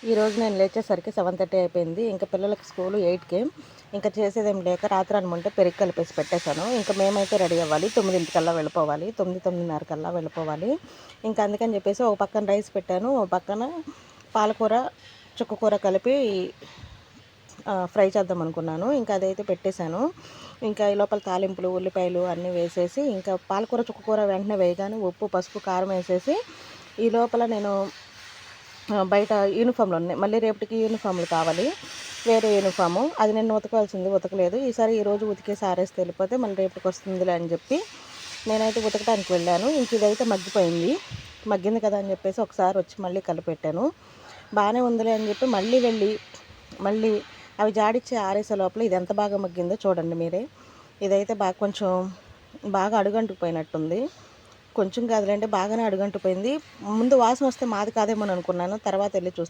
ఈరోజు నేను లేచేసరికి 7:30 అయిపోయింది. ఇంకా పిల్లలకి స్కూలు 8కి. ఇంకా చేసేదేం లేక రాత్రి అనుకుంటే పెరుగు కలిపేసి పెట్టేశాను. ఇంకా మేమైతే రెడీ అవ్వాలి. 9:00కల్లా వెళ్ళిపోవాలి. 9, 9:30 కల్లా వెళ్ళిపోవాలి. ఇంకా అందుకని చెప్పేసి ఒక పక్కన రైస్ పెట్టాను. ఒక పక్కన పాలకూర, చుక్కకూర కలిపి ఫ్రై చేద్దాం అనుకున్నాను. ఇంకా అదైతే పెట్టేశాను. ఇంకా ఈ లోపల తాలింపులు, ఉల్లిపాయలు అన్నీ వేసేసి ఇంకా పాలకూర, చుక్కకూర వెంటనే వేయగానే ఉప్పు, పసుపు, కారం వేసేసి ఈ లోపల నేను బయట యూనిఫామ్లు ఉన్నాయి. మళ్ళీ రేపటికి యూనిఫామ్లు కావాలి. వేరే యూనిఫాము అది నేను ఉతకాల్సింది ఉతకలేదు. ఈరోజు ఉతికేసి ఆరేసి వెళ్ళిపోతే మళ్ళీ రేపటికి వస్తుందిలే అని చెప్పి నేనైతే ఉతకడానికి వెళ్ళాను. ఇంక ఇదైతే మగ్గిపోయింది. మగ్గింది కదా అని చెప్పేసి ఒకసారి వచ్చి మళ్ళీ కలిపెట్టాను. బాగానే ఉందిలే అని చెప్పి మళ్ళీ అవి జాడిచ్చి ఆరేసే లోపల ఇది ఎంత బాగా మగ్గిందో చూడండి మీరే. ఇదైతే కొంచెం బాగా అడుగంటుకుపోయినట్టుంది. కొంచెం కాదులేండి, బాగానే అడుగంటుపోయింది. ముందు వాసన వస్తే మాది కాదేమో అనుకున్నాను. తర్వాత వెళ్ళి చూస్తే